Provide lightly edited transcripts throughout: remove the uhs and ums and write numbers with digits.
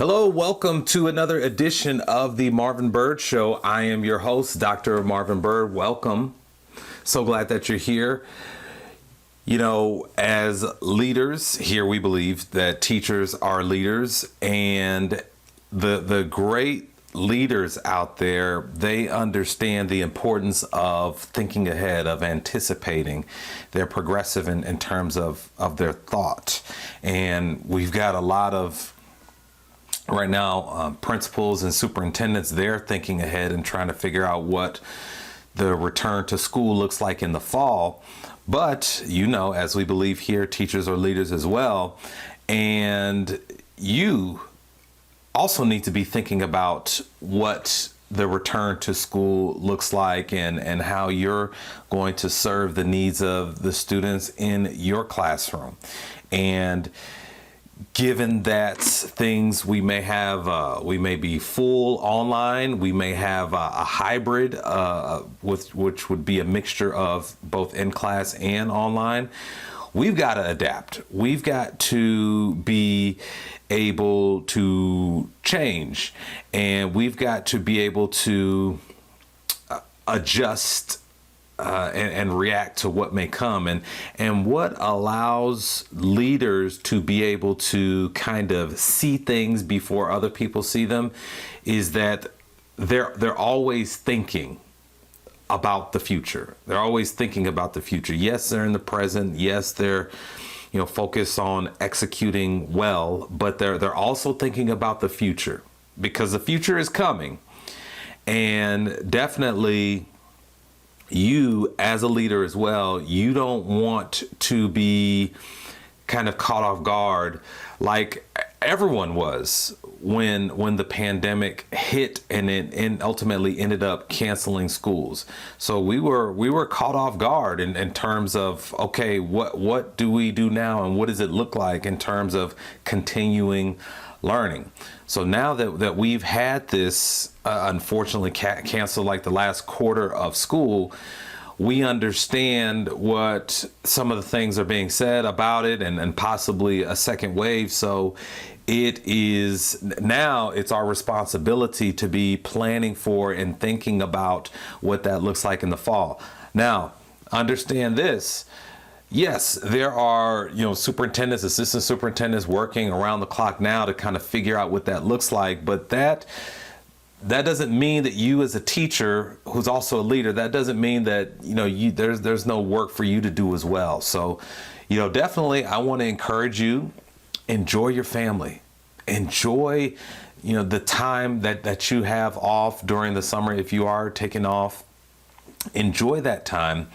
Hello, welcome to another edition of the Marvin Byrd Show. I am your host, Dr. Marvin Byrd. Welcome. So glad that you're here. You know, as leaders, here we believe that teachers are leaders, and the great leaders out there, they understand the importance of thinking ahead, of anticipating. They're progressive in terms of their thought. And we've got a lot of right now, principals and superintendents, they're thinking ahead and trying to figure out what the return to school looks like in the fall. But, you know, as we believe here, teachers are leaders as well. And you also need to be thinking about what the return to school looks like and how you're going to serve the needs of the students in your classroom. And given that things we may have, we may be full online, we may have a hybrid, which would be a mixture of both in class and online. We've got to adapt. We've got to be able to change, and we've got to be able to adjust and react to what may come. And what allows leaders to be able to kind of see things before other people see them is that they're always thinking about the future. They're always thinking about the future. Yes, they're in the present. Yes, they're focused on executing well, but they're also thinking about the future, because the future is coming. And definitely, you as a leader as well, you don't want to be kind of caught off guard like everyone was when the pandemic hit and ultimately ended up canceling schools. So we were caught off guard in terms of, okay, what do we do now, and what does it look like in terms of continuing learning? So now that we've had this unfortunately canceled like the last quarter of school, we understand what some of the things are being said about it and possibly a second wave. So it's our responsibility to be planning for and thinking about what that looks like in the fall. Now, understand this. Yes, there are, superintendents, assistant superintendents working around the clock now to kind of figure out what that looks like. But that doesn't mean that you as a teacher who's also a leader, that doesn't mean that, there's no work for you to do as well. So, definitely I want to encourage you, enjoy your family, enjoy, the time that you have off during the summer. If you are taking off, enjoy that time.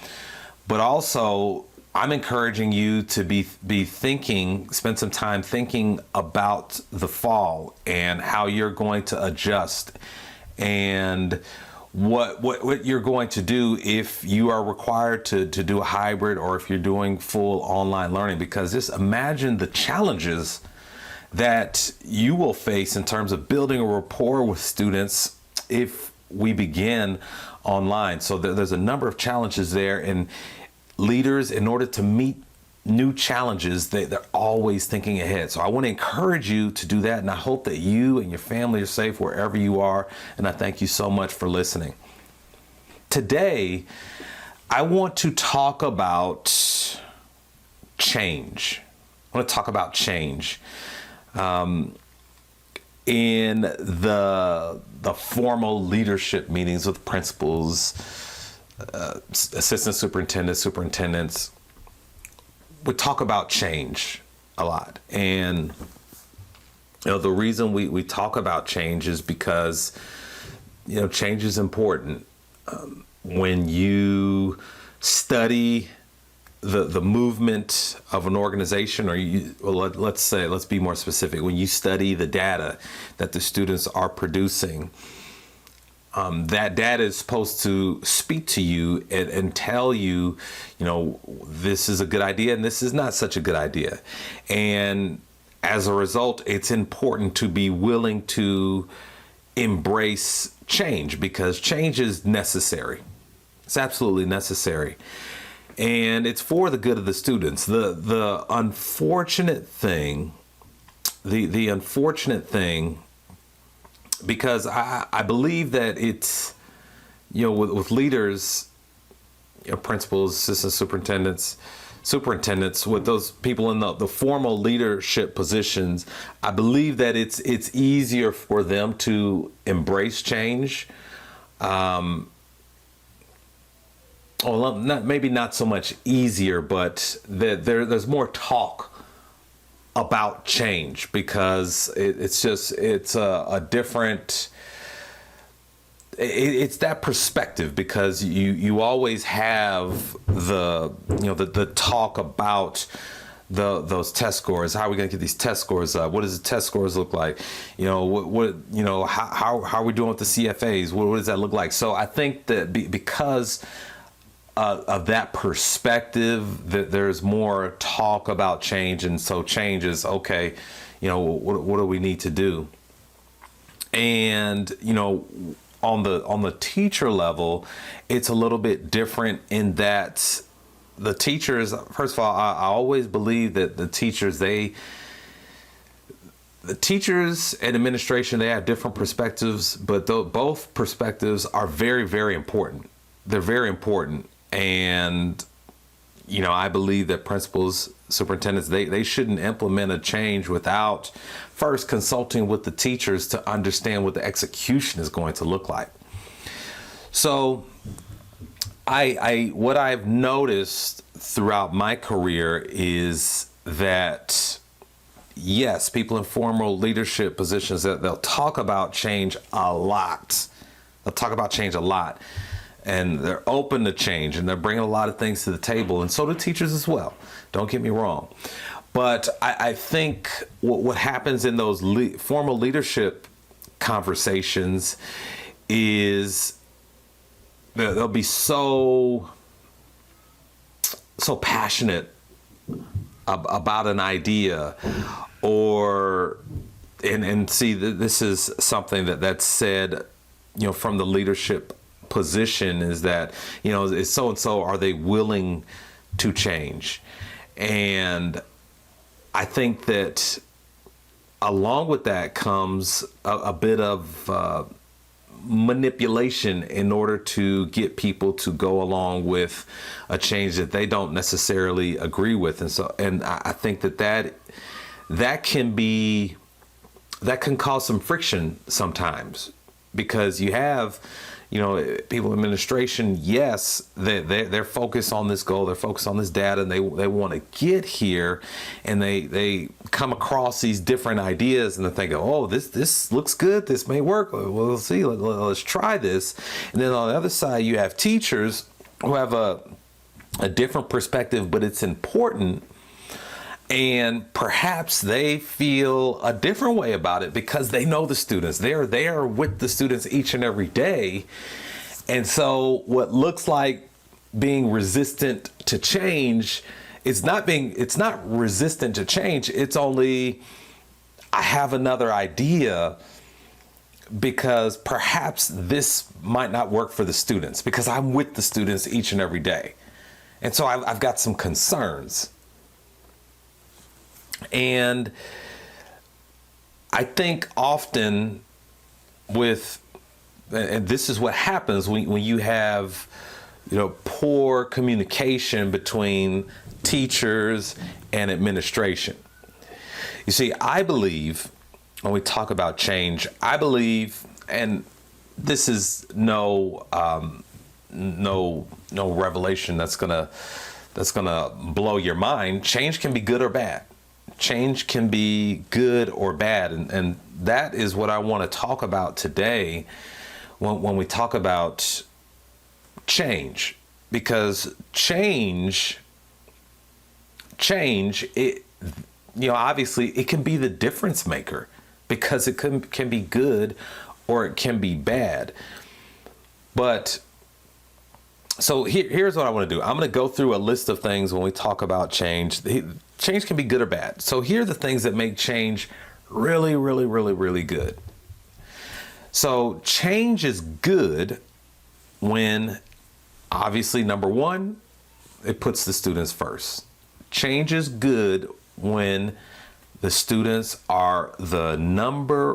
But also, I'm encouraging you to be thinking, spend some time thinking about the fall and how you're going to adjust and what you're going to do if you are required to do a hybrid or if you're doing full online learning. Because just imagine the challenges that you will face in terms of building a rapport with students if we begin online. So there's a number of challenges there, and leaders, in order to meet new challenges, they're always thinking ahead. So I want to encourage you to do that, and I hope that you and your family are safe wherever you are, and I thank you so much for listening. Today, I want to talk about change. I want to talk about change. In the formal leadership meetings with principals, assistant superintendents, we talk about change a lot. And the reason we talk about change is because change is important. When you study the movement of an organization, or let's be more specific, when you study the data that the students are producing, that data is supposed to speak to you and tell you, this is a good idea and this is not such a good idea. And as a result, it's important to be willing to embrace change, because change is necessary. It's absolutely necessary. And it's for the good of the students. The unfortunate thing the unfortunate thing, because I believe that it's, with leaders, principals, assistant superintendents, with those people in the formal leadership positions, I believe that it's easier for them to embrace change. Well, maybe not so much easier, but there's more talk about change, because it's a different, it's that perspective, because you always have the talk about those test scores. How are we going to get these test scores up? What does the test scores look like? How are we doing with the CFAs? What does that look like? So I think that because of that perspective, that there's more talk about change, and so change is okay. What do we need to do? And on the teacher level, it's a little bit different in that the teachers, first of all, I always believe that the teachers and administration, they have different perspectives, but both perspectives are very, very important. They're very important. And, I believe that principals, superintendents, they shouldn't implement a change without first consulting with the teachers to understand what the execution is going to look like. So what I've noticed throughout my career is that, yes, people in formal leadership positions, that they'll talk about change a lot. And they're open to change, and they're bringing a lot of things to the table, and so do teachers as well. Don't get me wrong. But I think what happens in those formal leadership conversations is they'll be so passionate about an idea, and see, this is something that's said, from the leadership position, is that, is so and so, are they willing to change? And I think that along with that comes a bit of manipulation in order to get people to go along with a change that they don't necessarily agree with. And I think that can cause some friction sometimes, because you have, people in administration, yes, they're focused on this goal, they're focused on this data, and they want to get here, and they come across these different ideas, and they think, oh, this looks good, this may work, well, we'll see, let's try this. And then on the other side, you have teachers who have a different perspective, but it's important. And perhaps they feel a different way about it because they know the students. They're there with the students each and every day. And so what looks like being resistant to change, it's not resistant to change. It's only, I have another idea, because perhaps this might not work for the students, because I'm with the students each and every day. And so I've got some concerns. And I think often and this is what happens when you have, poor communication between teachers and administration. You see, I believe when we talk about change, and this is no revelation that's gonna blow your mind. Change can be good or bad. Change can be good or bad. And that is what I want to talk about today when we talk about change. Because change, it, obviously it can be the difference maker, because it can be good or it can be bad. But so here's what I want to do. I'm going to go through a list of things when we talk about change. Change can be good or bad. So here are the things that make change really, really, really, really good. So change is good when, obviously, number one, it puts the students first. Change is good when The students are the number